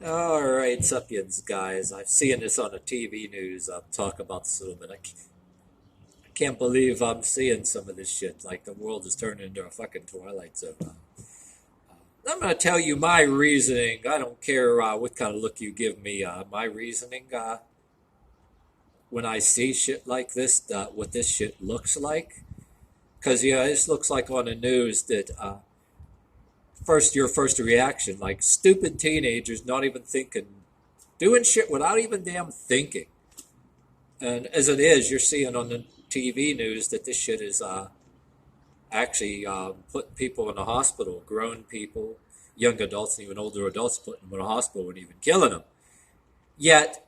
All right, Sapiens guys. I've seen this on the TV news. I'll talk about this a little bit. I can't believe I'm seeing some of this shit. Like the world is turning into a fucking Twilight Zone. I'm going to tell you my reasoning. I don't care what kind of look you give me. My reasoning when I see shit like this, what this shit looks like. Because, yeah, this looks like on the news that your first reaction, like stupid teenagers not even thinking, doing shit without even damn thinking. And as it is, you're seeing on the TV news that this shit is actually putting people in the hospital, grown people, young adults, and even older adults, putting them in the hospital and even killing them. Yet,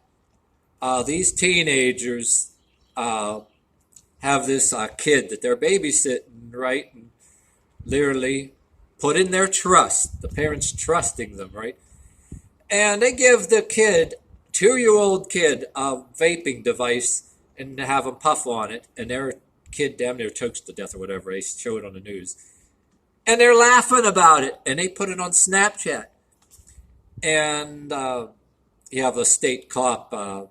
these teenagers uh, have this kid that they're babysitting, right? And literally put in their trust, the parents trusting them, right? And they give the kid, 2 year old kid, a vaping device and have him puff on it, and their kid damn near chokes to death or whatever. They show it on the news. And they're laughing about it, and they put it on Snapchat. And you have a state cop on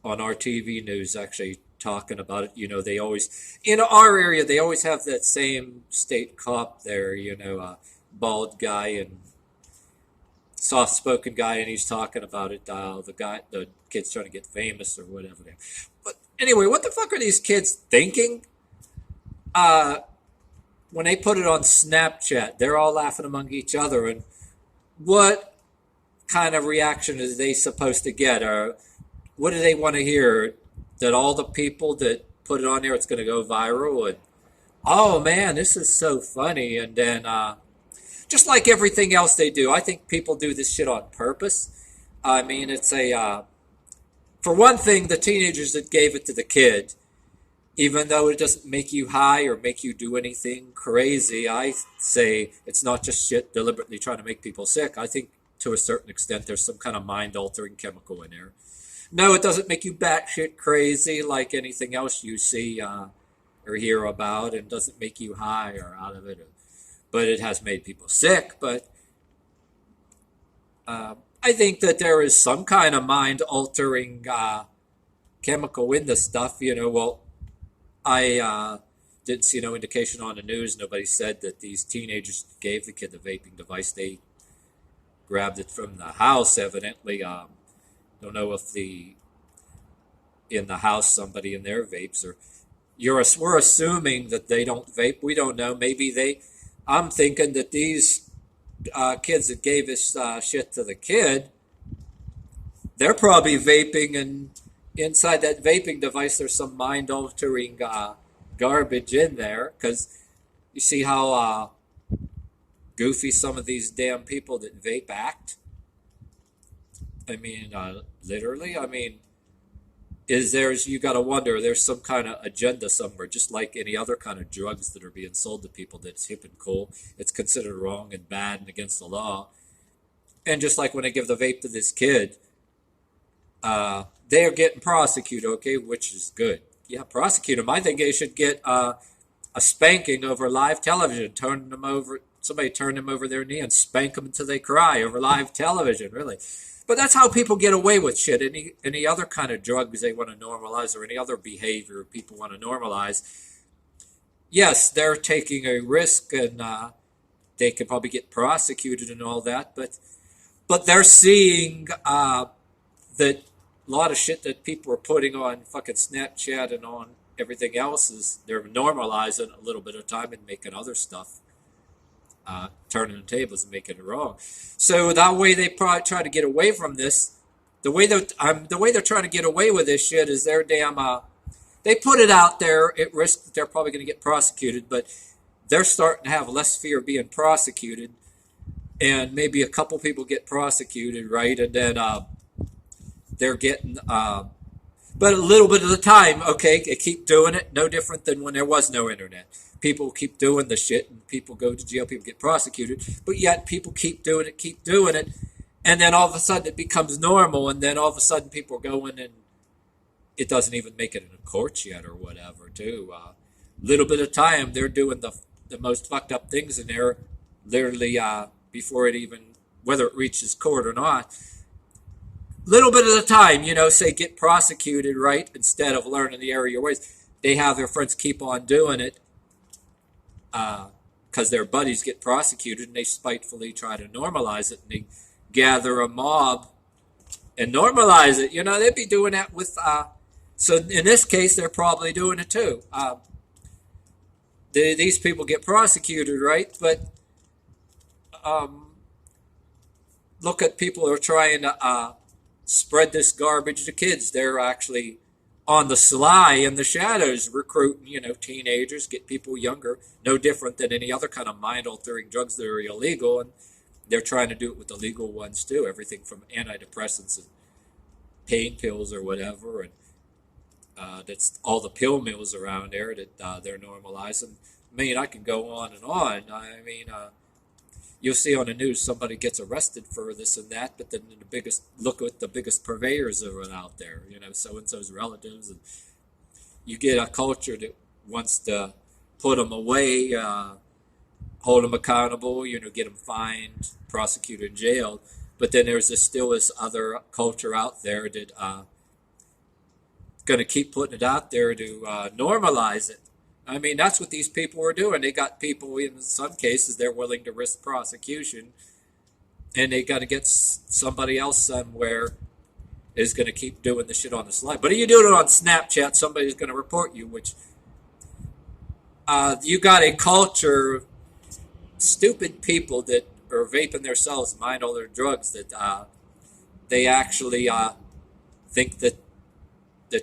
our TV news actually talking about it. You know, they always, in our area, they always have that same state cop there, bald guy and soft spoken guy, and he's talking about it. The kid's trying to get famous or whatever. But anyway, what the fuck are these kids thinking? Uh, when they put it on Snapchat, they're all laughing among each other. And what kind of reaction are they supposed to get? Or what do they want to hear? That all the people that put it on there, it's going to go viral? And oh man, this is so funny. And then just like everything else they do, I think people do this shit on purpose. I mean, it's for one thing, the teenagers that gave it to the kid, even though it doesn't make you high or make you do anything crazy, I say it's not just shit deliberately trying to make people sick. I think to a certain extent there's some kind of mind altering chemical in there. No, it doesn't make you batshit crazy like anything else you see or hear about, and doesn't make you high or out of it. But it has made people sick. But I think that there is some kind of mind altering chemical in the stuff. Well, I didn't see no indication on the news. Nobody said that these teenagers gave the kid the vaping device. They grabbed it from the house, evidently. Don't know if in the house somebody in their vapes, or we're assuming that they don't vape. We don't know. Maybe they. I'm thinking that these kids that gave this shit to the kid, they're probably vaping, and inside that vaping device, there's some mind altering garbage in there. Because you see how goofy some of these damn people that vape act. I mean, literally. I mean, you got to wonder, there's some kind of agenda somewhere, just like any other kind of drugs that are being sold to people that's hip and cool. It's considered wrong and bad and against the law. And just like when they give the vape to this kid, they are getting prosecuted, okay, which is good. Yeah, prosecute them. I think they should get a spanking over live television, somebody turn them over their knee and spank them until they cry over live television, really. But that's how people get away with shit. Any other kind of drugs they want to normalize, or any other behavior people want to normalize. Yes, they're taking a risk, and they could probably get prosecuted and all that. But they're seeing that a lot of shit that people are putting on fucking Snapchat and on everything else is they're normalizing a little bit of time and making other stuff turning the tables and making it wrong. So that way they probably try to get away from this. The way they're trying to get away with this shit is they're damn. They put it out there at risk that they're probably going to get prosecuted, but they're starting to have less fear of being prosecuted, and maybe a couple people get prosecuted, right? And then they're getting. But a little bit of the time, okay, they keep doing it. No different than when there was no internet. People keep doing the shit, and people go to jail, people get prosecuted, but yet people keep doing it, and then all of a sudden it becomes normal, and then all of a sudden people are going, and it doesn't even make it in a court yet or whatever, too. Little bit of time, they're doing the most fucked up things in there, literally before it even whether it reaches court or not, little bit at a time, say get prosecuted, right? Instead of learning the error of your ways, they have their friends keep on doing it because their buddies get prosecuted, and they spitefully try to normalize it, and they gather a mob and normalize it. They'd be doing that with. So in this case, they're probably doing it too. These people get prosecuted, right? But look at people who are trying to spread this garbage to kids. They're actually on the sly in the shadows recruiting, teenagers, get people younger, no different than any other kind of mind-altering drugs that are illegal. And they're trying to do it with the legal ones too, everything from antidepressants and pain pills or whatever. And that's all the pill mills around there that they're normalizing. I mean, I can go on and on. I mean, you'll see on the news somebody gets arrested for this and that, but then look at the biggest purveyors of it out there, so-and-so's relatives. And you get a culture that wants to put them away, hold them accountable, get them fined, prosecuted, jailed. But then there's still this other culture out there that going to keep putting it out there to normalize it. I mean, that's what these people are doing. They got people, in some cases, they're willing to risk prosecution, and they got to get somebody else somewhere is going to keep doing the shit on the slide. But if you do it on Snapchat, somebody's going to report you, which you got a culture of stupid people that are vaping themselves, mind all their drugs, that they actually think that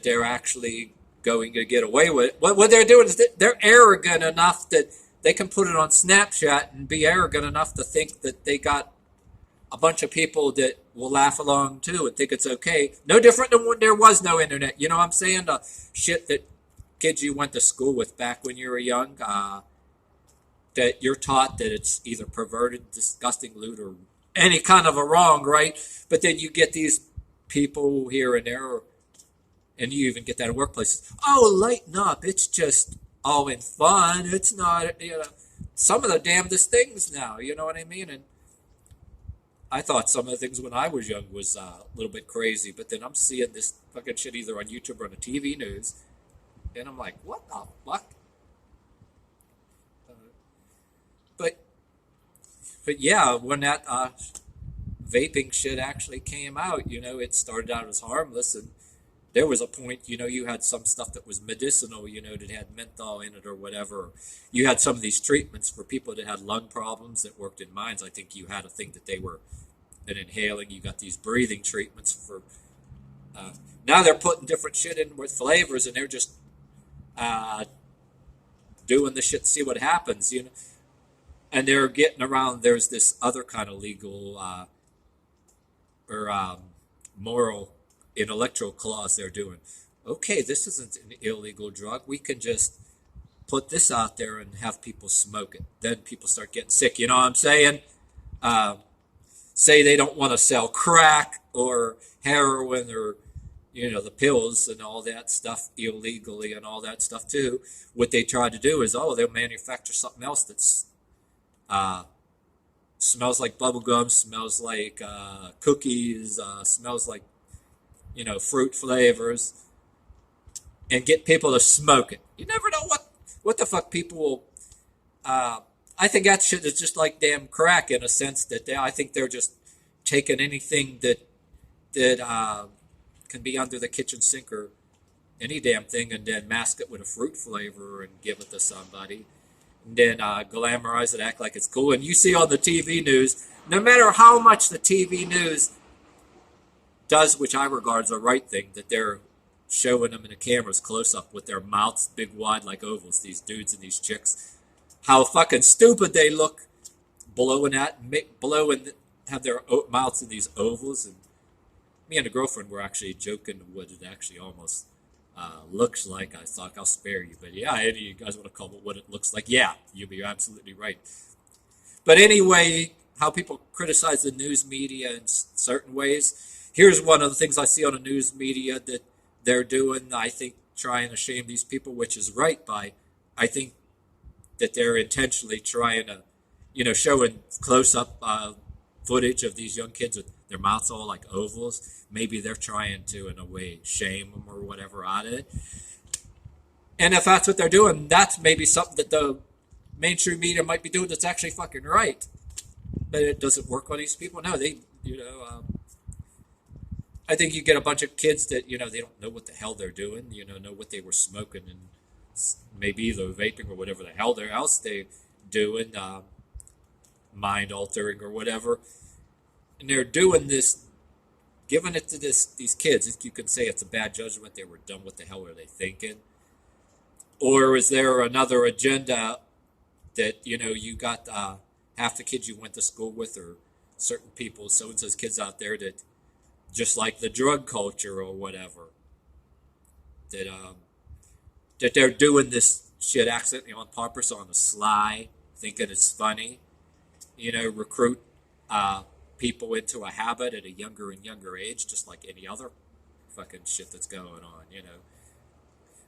they're actually going to get away with it. What they're doing is they're arrogant enough that they can put it on Snapchat and be arrogant enough to think that they got a bunch of people that will laugh along too and think it's okay. No different than when there was no internet. You know what I'm saying? The shit that kids you went to school with back when you were young, that you're taught that it's either perverted, disgusting, lewd, or any kind of a wrong, right? But then you get these people here and there, and you even get that in workplaces. Oh, lighten up. It's just all in fun. It's not, some of the damnedest things now. You know what I mean? And I thought some of the things when I was young was a little bit crazy, but then I'm seeing this fucking shit either on YouTube or on the TV news, and I'm like, what the fuck? But yeah, when that vaping shit actually came out, it started out as harmless, and there was a point, you had some stuff that was medicinal, that had menthol in it or whatever. You had some of these treatments for people that had lung problems that worked in mines. I think you had a thing that they were inhaling. You got these breathing treatments for. Now they're putting different shit in with flavors, and they're just doing the shit to see what happens, And they're getting around. There's this other kind of legal or moral intellectual clause they're doing. Okay, this isn't an illegal drug. We can just put this out there and have people smoke it. Then people start getting sick. You know what I'm saying? Say they don't want to sell crack or heroin or the pills and all that stuff illegally and all that stuff too. What they try to do is, they'll manufacture something else that's smells like bubblegum, smells like cookies, smells like fruit flavors, and get people to smoke it. You never know what the fuck people will. I think that shit is just like damn crack in a sense that I think they're just taking anything that can be under the kitchen sink or any damn thing, and then mask it with a fruit flavor and give it to somebody, and then glamorize it, act like it's cool. And you see on the TV news, no matter how much the TV news does, which I regard as the right thing, that they're showing them in the cameras close up with their mouths big wide like ovals, these dudes and these chicks, how fucking stupid they look blowing and have their mouths in these ovals. And me and the girlfriend were actually joking what it actually almost looks like. I thought, I'll spare you, but yeah, any of you guys want to call it what it looks like? Yeah, you're absolutely right. But anyway, how people criticize the news media in certain ways. Here's one of the things I see on the news media that they're doing, I think, trying to shame these people, which is right by. I think that they're intentionally trying to, showing close-up footage of these young kids with their mouths all like ovals. Maybe they're trying to, in a way, shame them or whatever out of it. And if that's what they're doing, that's maybe something that the mainstream media might be doing that's actually fucking right. But it doesn't work on these people. No, I think you get a bunch of kids that, they don't know what the hell they're doing, know what they were smoking and maybe either vaping or whatever the hell else they doing, mind altering or whatever. And they're doing this, giving it to these kids. You can say it's a bad judgment. They were dumb. What the hell are they thinking? Or is there another agenda that, you got half the kids you went to school with or certain people, so-and-so's kids out there that, just like the drug culture or whatever, that they're doing this shit accidentally on purpose, on the sly, thinking it's funny, recruit people into a habit at a younger and younger age, just like any other fucking shit that's going on,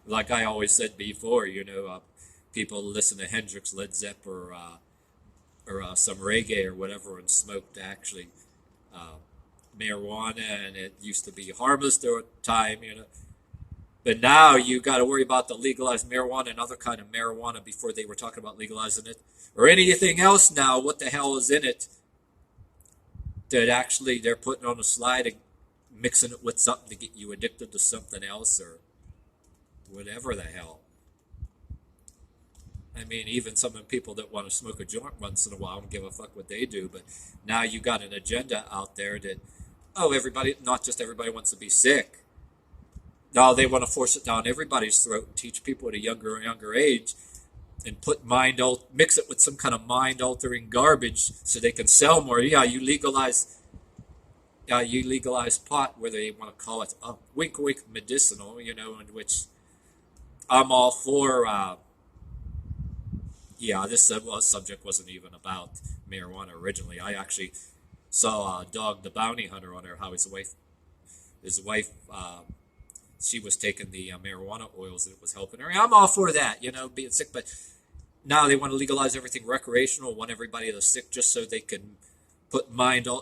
Like I always said before, people listen to Hendrix, Led Zeppelin, or some reggae or whatever, and smoked actually marijuana, and it used to be harmless at the time, But now you got to worry about the legalized marijuana and other kind of marijuana before they were talking about legalizing it, or anything else now. What the hell is in it that actually they're putting on a slide and mixing it with something to get you addicted to something else or whatever the hell. I mean, even some of the people that want to smoke a joint once in a while don't give a fuck what they do. But now you got an agenda out there that, everybody, not just everybody wants to be sick. No, they want to force it down everybody's throat and teach people at a younger and younger age and mix it with some kind of mind-altering garbage so they can sell more. Yeah, you legalize pot, whether they want to call it wink wink medicinal, in which I'm all for. This subject wasn't even about marijuana originally. I actually saw Dog the Bounty Hunter on there, how his wife, she was taking the marijuana oils and it was helping her. I'm all for that, being sick, but now they want to legalize everything recreational, want everybody that's sick just so they can put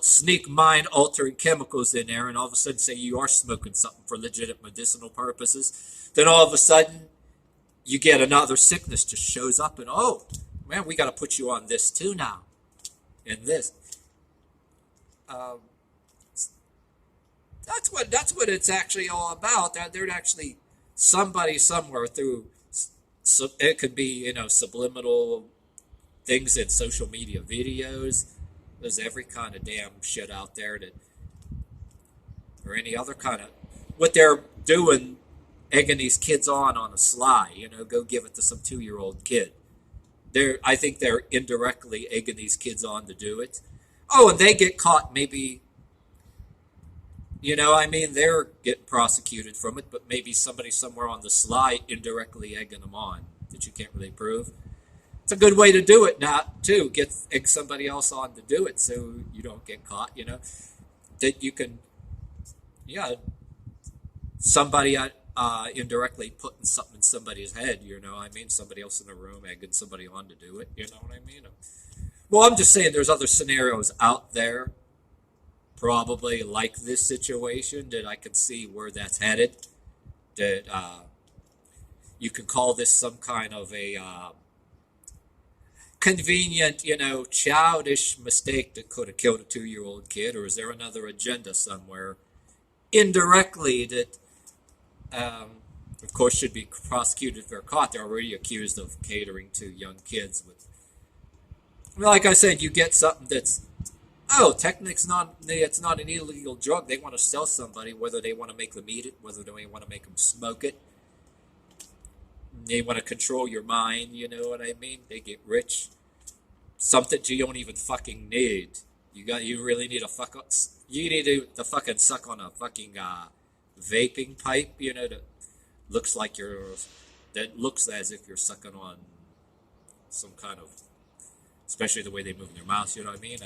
sneak mind-altering chemicals in there, and all of a sudden say you are smoking something for legitimate medicinal purposes. Then all of a sudden you get another sickness just shows up, and man, we got to put you on this too now, and this. That's what it's actually all about. That there's actually somebody somewhere through. So it could be subliminal things in social media videos. There's every kind of damn shit out there or any other kind of what they're doing, egging these kids on the sly. Go give it to some 2-year-old kid. I think they're indirectly egging these kids on to do it. And they get caught maybe. They're getting prosecuted from it, but maybe somebody somewhere on the sly indirectly egging them on that you can't really prove. It's a good way to do it, not to egg somebody else on to do it so you don't get caught, that you can, somebody indirectly putting something in somebody's head, somebody else in the room egging somebody on to do it, you know what I mean? Well, I'm just saying there's other scenarios out there probably like this situation that I can see where that's headed, that you can call this some kind of a convenient, childish mistake that could have killed a 2-year-old kid, or is there another agenda somewhere indirectly that of course should be prosecuted if they're caught? They're already accused of catering to young kids like I said, you get something that's technically it's not an illegal drug. They want to sell somebody, whether they want to make them eat it, whether they want to make them smoke it. They want to control your mind, you know what I mean? They get rich. Something you don't even fucking need. You really need you need to fucking suck on a fucking vaping pipe, that looks as if you're sucking on some kind of, especially the way they move in their mouths, you know what I mean?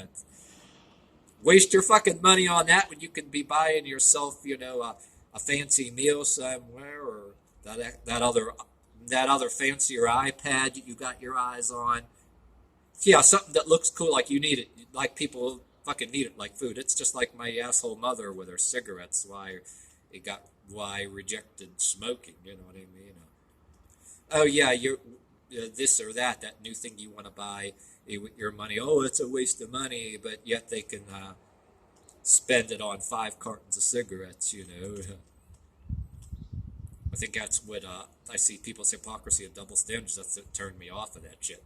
Waste your fucking money on that when you can be buying yourself, a fancy meal somewhere, or that other fancier iPad that you got your eyes on. Yeah, something that looks cool, like you need it. Like people fucking need it like food. It's just like my asshole mother with her cigarettes. Why I rejected smoking. You know what I mean? Oh yeah, you're this or that new thing you want to buy with your money. Oh, it's a waste of money, but yet they can spend it on 5 cartons of cigarettes. I think that's what I see people's hypocrisy and double standards. That's what turned me off of that shit.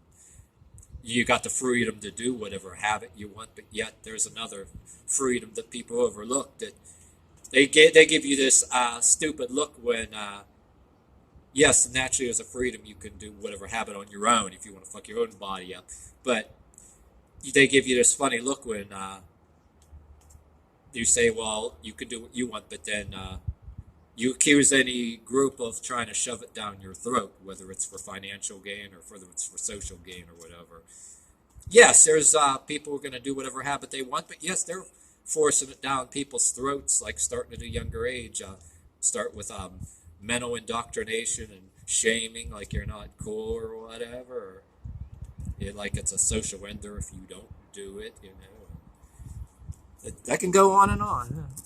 You got the freedom to do whatever habit you want, but yet there's another freedom that people overlook. That they give you this stupid look when yes, naturally there's a freedom you can do whatever habit on your own if you want to fuck your own body up, but they give you this funny look when you say, well, you can do what you want, but then you accuse any group of trying to shove it down your throat, whether it's for financial gain or whether it's for social gain or whatever. Yes, there's people who are going to do whatever habit they want, but yes, they're forcing it down people's throats, like starting at a younger age. Start with mental indoctrination and shaming, like you're not cool or whatever. Or, like it's a social ender if you don't do it. That can go on and on.